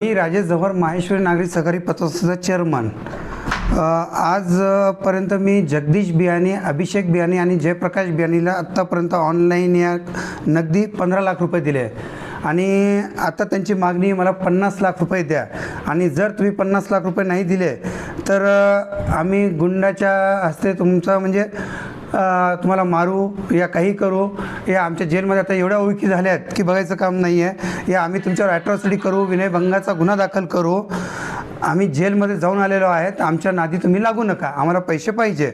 मी राजेश जव्हार माहेश्वरी नागरी सहकारी पतसंस्थेचा चेअरमन. आजपर्यंत मी जगदीश बियाणे, अभिषेक बियाणे आणि जयप्रकाश बियाणीला आत्तापर्यंत ऑनलाईन या नगदी 15 लाख रुपये दिले आणि आता त्यांची मागणी मला 50 लाख रुपये द्या आणि जर तुम्ही 50 लाख रुपये नाही दिले तर आम्ही गुंडाच्या हस्ते तुमचा म्हणजे तुम्हाला मारू या काही करू. या आमच्या जेलमध्ये आता एवढ्या ओळखी झाल्या आहेत की बघायचं काम नाही आहे. या आम्ही तुमच्यावर ॲट्रॉसिटी करू, विनयभंगाचा गुन्हा दाखल करू. आम्ही जेलमध्ये जाऊन आलेलो आहेत. आमच्या नादी तुम्ही लागू नका. आम्हाला पैसे पाहिजे,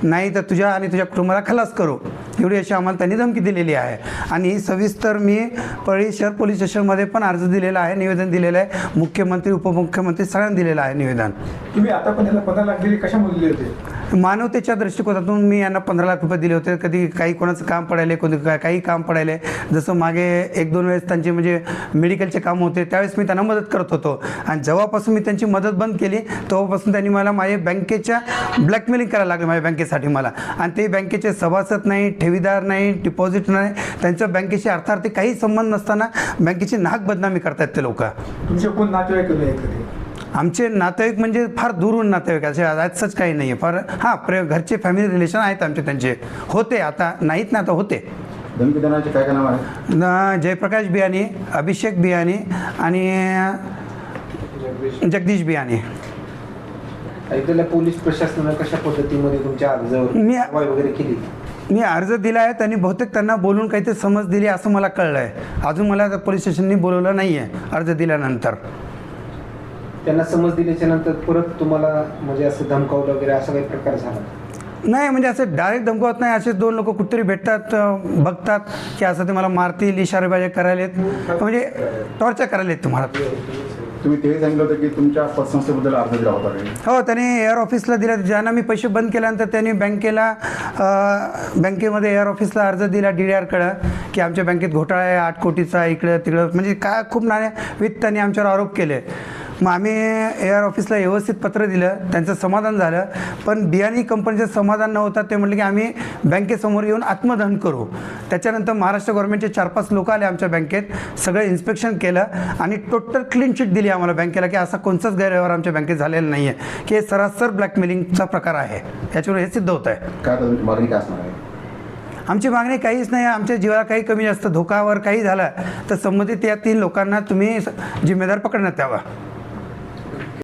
नाही तर तुझ्या आणि तुझ्या कुटुंबाला खलास करू, एवढी अशी आम्हाला त्यांनी धमकी दिलेली आहे. आणि सविस्तर मी परळी शहर पोलीस स्टेशनमध्ये पण अर्ज दिलेला आहे, निवेदन दिलेलं आहे. मुख्यमंत्री, उपमुख्यमंत्री सगळ्यांना दिलेलं आहे निवेदन. तुम्ही आता पण याला 15 लाख दिले, कशामुळे दिले होते? मानवतेच्या दृष्टिकोनातून मी यांना 15 लाख रुपये दिले होते. कधी काही कोणाचं काम पडायले, कोणी काही काम पडायले. जसं मागे 1-2 वेळेस त्यांचे म्हणजे मेडिकलचे काम होते, त्यावेळेस मी त्यांना मदत करत होतो. आणि जेव्हापासून मी त्यांची मदत बंद केली तेव्हापासून त्यांनी मला माझ्या बँकेच्या ब्लॅकमेलिंग करायला लागले माझ्या बँकेसाठी मला. आणि ते बँकेचे सभासद नाही, ठेवीदार नाही, डिपॉझिट नाही, त्यांच्या बँकेशी अर्थार्थी काही संबंध नसताना बँकेची नाहक बदनामी करतात ते लोक. तुमचे कोण नातेवाईक आहेत? आमचे नातेवाईक म्हणजे फार दूरहून नातेवाईक असे आजच काही नाही आहे. फार हां घरचे फॅमिली रिलेशन आहेत आमचे, त्यांचे होते, आता नाहीत ना, आता होते. धमकी देण्याचे काय नाव आहे? जयप्रकाश बियाणे, अभिषेक बियाणे आणि जगदीश बियाणे. ऐकलेल्या पोलीस प्रशासनानं कशा पद्धतीमध्ये तुमच्या अर्जावर कारवाई वगैरे केली? मी अर्ज दिला आहे, त्यांनी बहुतेक त्यांना बोलून काहीतरी समज दिली असं मला कळलं आहे. अजून मला पोलीस स्टेशननी बोलवलं नाही आहे अर्ज दिल्यानंतर. त्यांना समज दिल्याच्या नंतर परत तुम्हाला म्हणजे असं धमकावलं वगैरे असा काही प्रकार झाला? नाही, म्हणजे असं डायरेक्ट धमकावत नाही. असे 2 लोक कुठेतरी भेटतात, बघतात की असं ते मला मारतील, इशारेबाजी करायलेत, म्हणजे टॉर्चर करायलेत तुम्हाला. तुम्ही ते सांगितलं होतं की तुमच्या पतसंस्थेबद्दल अर्ज दिला होता? हो, त्यांनी एअर ऑफिसला दिला. ज्यांना मी पैसे बंद केल्यानंतर त्यांनी बँकेमध्ये एअर ऑफिसला अर्ज दिला DDRकडं की आमच्या बँकेत घोटाळा आहे 8 कोटीचा, इकडं तिकडं, म्हणजे काय खूप नाण्यावित त्यांनी आमच्यावर आरोप केले. मग आम्ही एअर ऑफिसला व्यवस्थित पत्र दिलं, त्यांचं समाधान झालं. पण बियाणी कंपनीचं समाधान नव्हतं. ते म्हटलं की आम्ही बँकेसमोर येऊन आत्मदहन करू. त्याच्यानंतर महाराष्ट्र गव्हर्नमेंटचे 4-5 लोक आले आमच्या बँकेत, सगळं इन्स्पेक्शन केलं आणि टोटल क्लीन चिट दिली आम्हाला बँकेला की असा कोणताच गैरव्यवहार आमच्या बँकेत झालेला नाही आहे, की हे सरासर ब्लॅकमेलिंगचा प्रकार आहे. याच्यावर हे सिद्ध होत आहे. काय तुमची मागणी काय असणार आहे? आमची मागणी काहीच नाही. आमच्या जीवाला काही कमी जास्त धोकावर काही झालं तर संबंधित या 3 लोकांना तुम्ही जिम्मेदार पकडण्यात यावा.